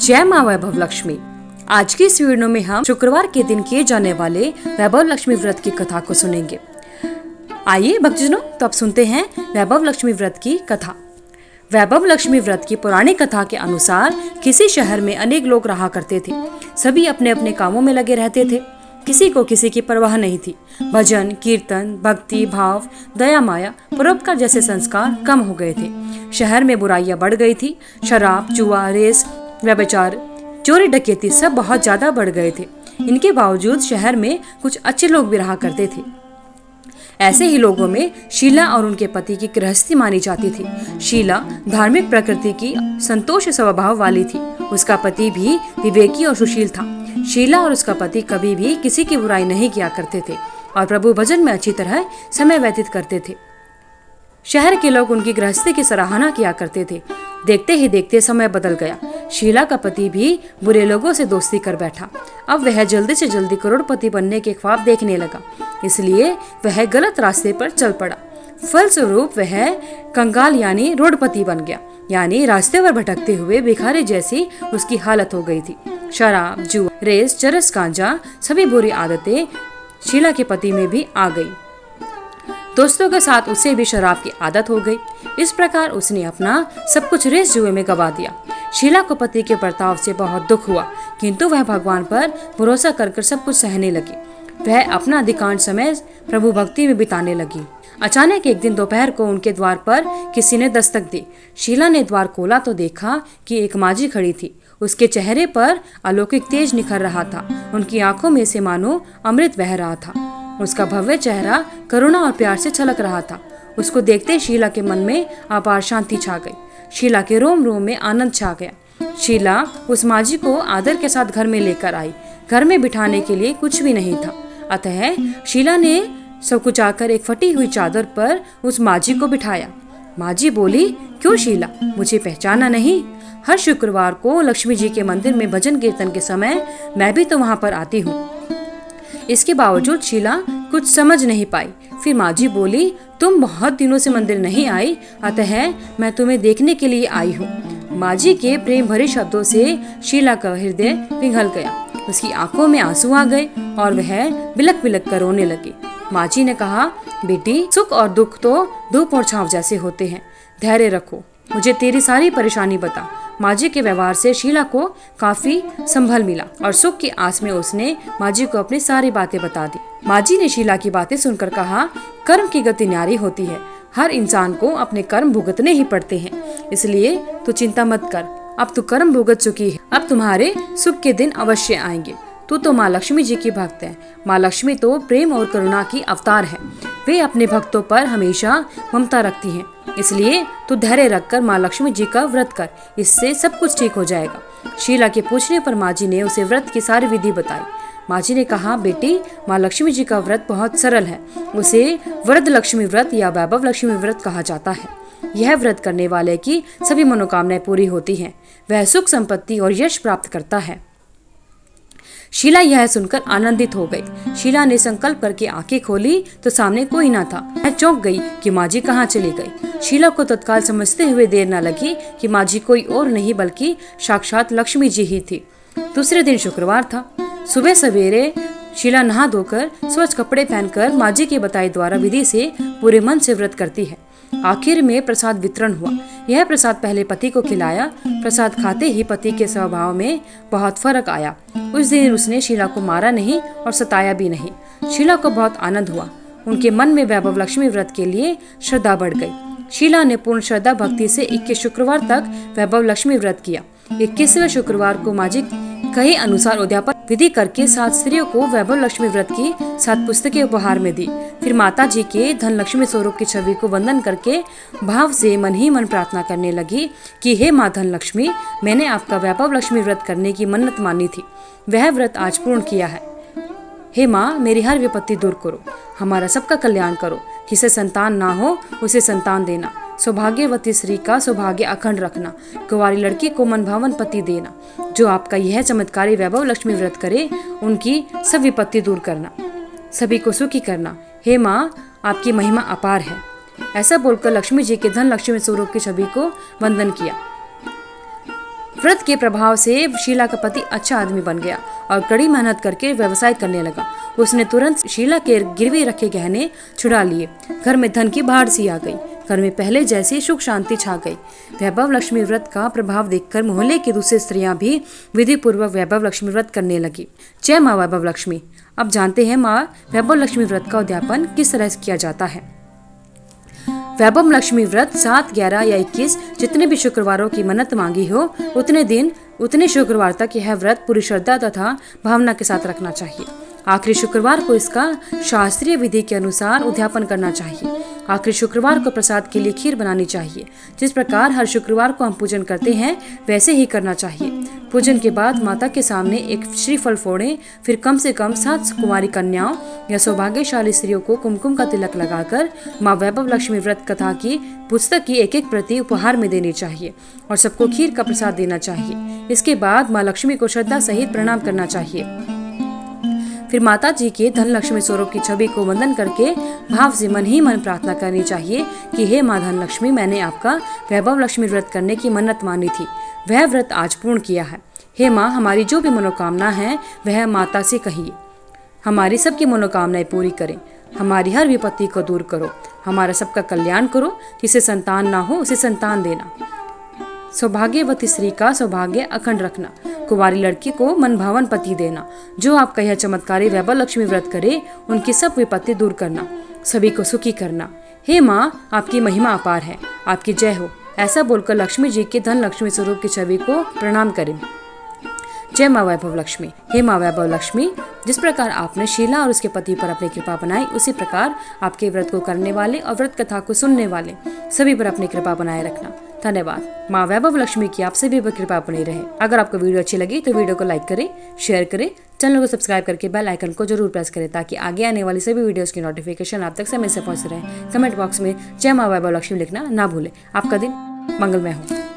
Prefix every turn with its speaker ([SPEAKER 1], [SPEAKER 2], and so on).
[SPEAKER 1] जय माँ वैभव लक्ष्मी। आज की इस वीडियो में हम शुक्रवार के दिन किए जाने वाले वैभव लक्ष्मी व्रत की कथा को सुनेंगे। आइए भक्तजनों, तो अब सुनते हैं वैभव लक्ष्मी व्रत की कथा। वैभव लक्ष्मी व्रत की पुरानी कथा के अनुसार किसी शहर में अनेक लोग रहा करते थे। सभी अपने अपने कामों में लगे रहते थे। किसी को किसी की परवाह नहीं थी। भजन, कीर्तन, भक्ति भाव, दया माया, परोपकार जैसे संस्कार कम हो गए थे। शहर में बुराइयां बढ़ गई थी। शराब, जुआ, रेस, व्यभिचार, चोरी डकैती सब बहुत ज्यादा बढ़ गए थे। इनके बावजूद शहर में कुछ अच्छे लोग भी रहा करते थे। ऐसे ही लोगों में शीला और उनके पति की गृहस्थी मानी जाती थी। शीला धार्मिक प्रकृति की संतोष स्वभाव वाली थी। उसका पति भी विवेकी और सुशील था। शीला और उसका पति कभी भी किसी की बुराई नहीं किया करते थे और प्रभु भजन में अच्छी तरह समय व्यतीत करते थे। शहर के लोग उनकी गृहस्थी की सराहना किया करते थे। देखते ही देखते समय बदल गया। शीला का पति भी बुरे लोगों से दोस्ती कर बैठा। अब वह जल्दी से जल्दी करोड़पति बनने के ख्वाब देखने लगा, इसलिए वह गलत रास्ते पर चल पड़ा। फलस्वरूप वह कंगाल यानी रोडपति बन गया, यानी रास्ते पर भटकते हुए भिखारी जैसी उसकी हालत हो गई थी। शराब, जुआ, रेस, चरस, गांजा सभी बुरी आदतें शीला के पति में भी आ गई। दोस्तों के साथ उसे भी शराब की आदत हो गई। इस प्रकार उसने अपना सब कुछ रेस जुए में गवा दिया। शीला को पति के बर्ताव से बहुत दुख हुआ, किंतु वह भगवान पर भरोसा कर सब कुछ सहने लगी। वह अपना अधिकांश समय प्रभु भक्ति में बिताने लगी। अचानक एक दिन दोपहर को उनके द्वार पर किसी ने दस्तक दी। शीला ने द्वार खोला तो देखा कि एक माझी खड़ी थी। उसके चेहरे पर अलौकिक तेज निखर रहा था। उनकी आंखों में से मानो अमृत बह रहा था। उसका भव्य चेहरा करुणा और प्यार से छलक रहा था। उसको देखते शीला के मन में अपार शांति छा गई। शीला के रोम रोम में आनंद छा गया। शीला उस माझी को आदर के साथ घर में लेकर आई। घर में बिठाने के लिए कुछ भी नहीं था, अतः शीला ने सब कुछ आकर एक फटी हुई चादर पर उस माझी को बिठाया। माझी बोली, क्यों शीला, मुझे पहचाना नहीं? हर शुक्रवार को लक्ष्मी जी के मंदिर में भजन कीर्तन के समय मैं भी तो वहाँ पर आती हूँ। इसके बावजूद शीला कुछ समझ नहीं पाई। फिर माझी बोली, तुम बहुत दिनों से मंदिर नहीं आई, अतः मैं तुम्हें देखने के लिए आई हूँ। माझी के प्रेम भरे शब्दों से शीला का हृदय पिघल गया। उसकी आंखों में आंसू आ गए और वह बिलक बिलक कर रोने लगी। माझी ने कहा, बेटी, सुख और दुख तो धूप और छांव जैसे होते हैं। धैर्य रखो, मुझे तेरी सारी परेशानी बता। माझी के व्यवहार से शीला को काफी संभल मिला और सुख की आस में उसने माझी को अपनी सारी बातें बता दी। माझी ने शीला की बातें सुनकर कहा, कर्म की गति न्यारी होती है। हर इंसान को अपने कर्म भुगतने ही पड़ते हैं, इसलिए तू चिंता मत कर। अब तू कर्म भुगत चुकी है, अब तुम्हारे सुख के दिन अवश्य आएंगे। तू तो माँ लक्ष्मी जी की भक्त है। माँ लक्ष्मी तो प्रेम और करुणा की अवतार है। वे अपने भक्तों पर हमेशा ममता रखती हैं, इसलिए तू धैर्य रखकर माँ लक्ष्मी जी का व्रत कर, इससे सब कुछ ठीक हो जाएगा। शीला के पूछने पर माझी ने उसे व्रत की सारी विधि बताई। माझी ने कहा, बेटी, माँ लक्ष्मी जी का व्रत बहुत सरल है। उसे वरद लक्ष्मी व्रत या वैभव लक्ष्मी व्रत कहा जाता है। यह व्रत करने वाले की सभी मनोकामनाएं पूरी होती हैं। वह सुख, संपत्ति और यश प्राप्त करता है। शीला यह सुनकर आनंदित हो गई। शीला ने संकल्प करके आंखें खोली तो सामने कोई न था। वह चौंक गई कि माझी कहाँ चली गई। शीला को तत्काल समझते हुए देर न लगी कि माझी कोई और नहीं बल्कि साक्षात लक्ष्मी जी ही थी। दूसरे दिन शुक्रवार था। सुबह सवेरे शीला नहा धोकर स्वच्छ कपड़े पहनकर माझी के बताए द्वारा विधि से पूरे मन से व्रत करती है। आखिर में प्रसाद वितरण हुआ। यह प्रसाद पहले पति को खिलाया। प्रसाद खाते ही पति के स्वभाव में बहुत फर्क आया। उस दिन उसने शीला को मारा नहीं और सताया भी नहीं। शीला को बहुत आनंद हुआ। उनके मन में वैभव लक्ष्मी व्रत के लिए श्रद्धा बढ़ गई। शीला ने पूर्ण श्रद्धा भक्ति से 21 शुक्रवार तक वैभव लक्ष्मी व्रत किया। 21वें शुक्रवार को माझी कहे अनुसार उद्यापन विधि करके 7 स्त्रियों को वैभव लक्ष्मी व्रत की 7 पुस्तकें उपहार में दी। फिर माता जी के धन लक्ष्मी स्वरूप की छवि को वंदन करके भाव से मन ही मन प्रार्थना करने लगी कि हे माँ धन लक्ष्मी, मैंने आपका वैभव लक्ष्मी व्रत करने की मन्नत मानी थी, वह व्रत आज पूर्ण किया है। हे माँ, मेरी हर विपत्ति दूर करो, हमारा सबका कल्याण करो। जिसे संतान ना हो उसे संतान देना। सौभाग्यवती स्त्री का सौभाग्य अखंड रखना। कुंवारी लड़की को मनभावन पति देना। जो आपका यह चमत्कारी वैभव लक्ष्मी व्रत करे उनकी सब विपत्ति दूर करना, सभी को सुखी करना। हे माँ, आपकी महिमा अपार है। ऐसा बोलकर लक्ष्मी जी के धन लक्ष्मी स्वरूप की छवि को वंदन किया। व्रत के प्रभाव से शीला का पति अच्छा आदमी बन गया और कड़ी मेहनत करके व्यवसाय करने लगा। उसने तुरंत शीला के गिरवी रखे गहने छुड़ा लिए। घर में धन की बाढ़ सी आ गई। घर में पहले जैसी सुख शांति छा गई। वैभव लक्ष्मी व्रत का प्रभाव देखकर मोहल्ले की दूसरी स्त्रियां भी विधि पूर्वक वैभव लक्ष्मी व्रत करने लगी। जय माँ वैभव लक्ष्मी। अब जानते हैं माँ वैभव लक्ष्मी व्रत का उद्यापन किस तरह से किया जाता है। वैभव लक्ष्मी व्रत 7, 11 या 21 जितने भी शुक्रवारों की मन्नत मांगी हो उतने दिन उतने शुक्रवार तक यह व्रत पूरी श्रद्धा तथा भावना के साथ रखना चाहिए। आखिरी शुक्रवार को इसका शास्त्रीय विधि के अनुसार उद्यापन करना चाहिए। आखिरी शुक्रवार को प्रसाद के लिए खीर बनानी चाहिए। जिस प्रकार हर शुक्रवार को हम पूजन करते हैं वैसे ही करना चाहिए। पूजन के बाद माता के सामने एक श्रीफल फोड़ें, फिर कम से कम 7 कुमारी कन्याओं या सौभाग्यशाली स्त्रियों को कुमकुम का तिलक लगाकर माँ वैभव लक्ष्मी व्रत कथा की पुस्तक की एक प्रति उपहार में देनी चाहिए और सबको खीर का प्रसाद देना चाहिए। इसके बाद माँ लक्ष्मी को श्रद्धा सहित प्रणाम करना चाहिए। फिर माता जी के धन लक्ष्मी स्वरूप की छवि को वंदन करके भाव से मन ही मन प्रार्थना करनी चाहिए कि हे माँ धन लक्ष्मी, मैंने आपका वैभव लक्ष्मी व्रत करने की मन्नत मानी थी, वह व्रत आज पूर्ण किया है। हे माँ, हमारी जो भी मनोकामना है वह माता से कहिए। हमारी सबकी मनोकामनाएं पूरी करें। हमारी हर विपत्ति को दूर करो। हमारा सबका कल्याण करो। जिसे संतान ना हो उसे संतान देना। सौभाग्यवती स्त्री का सौभाग्य अखंड रखना। कुंवारी लड़की को मनभावन पति देना। जो आपका यह चमत्कारी वैभव लक्ष्मी व्रत करे उनकी सब विपत्ति दूर करना। सभी को सुखी करना। हे माँ, आपकी महिमा अपार है, आपकी जय हो। ऐसा बोलकर लक्ष्मी जी के धन लक्ष्मी स्वरूप की छवि को प्रणाम करें। जय माँ वैभव लक्ष्मी। हे माँ वैभव लक्ष्मी, जिस प्रकार आपने शीला और उसके पति पर अपनी कृपा बनाई उसी प्रकार आपके व्रत को करने वाले और व्रत कथा को सुनने वाले सभी पर अपनी कृपा बनाए रखना। धन्यवाद। माँ वैभव लक्ष्मी की आप सभी पर कृपा बनी रहे। अगर आपको वीडियो अच्छी लगी तो वीडियो को लाइक करें, शेयर करें, चैनल को सब्सक्राइब करके बेल आइकन को जरूर प्रेस करें ताकि आगे आने वाली सभी वीडियोस की नोटिफिकेशन आप तक समय से पहुंच रहे। कमेंट बॉक्स में जय माँ वैभव लक्ष्मी लिखना ना भूलें। आपका दिन मंगलमय हो।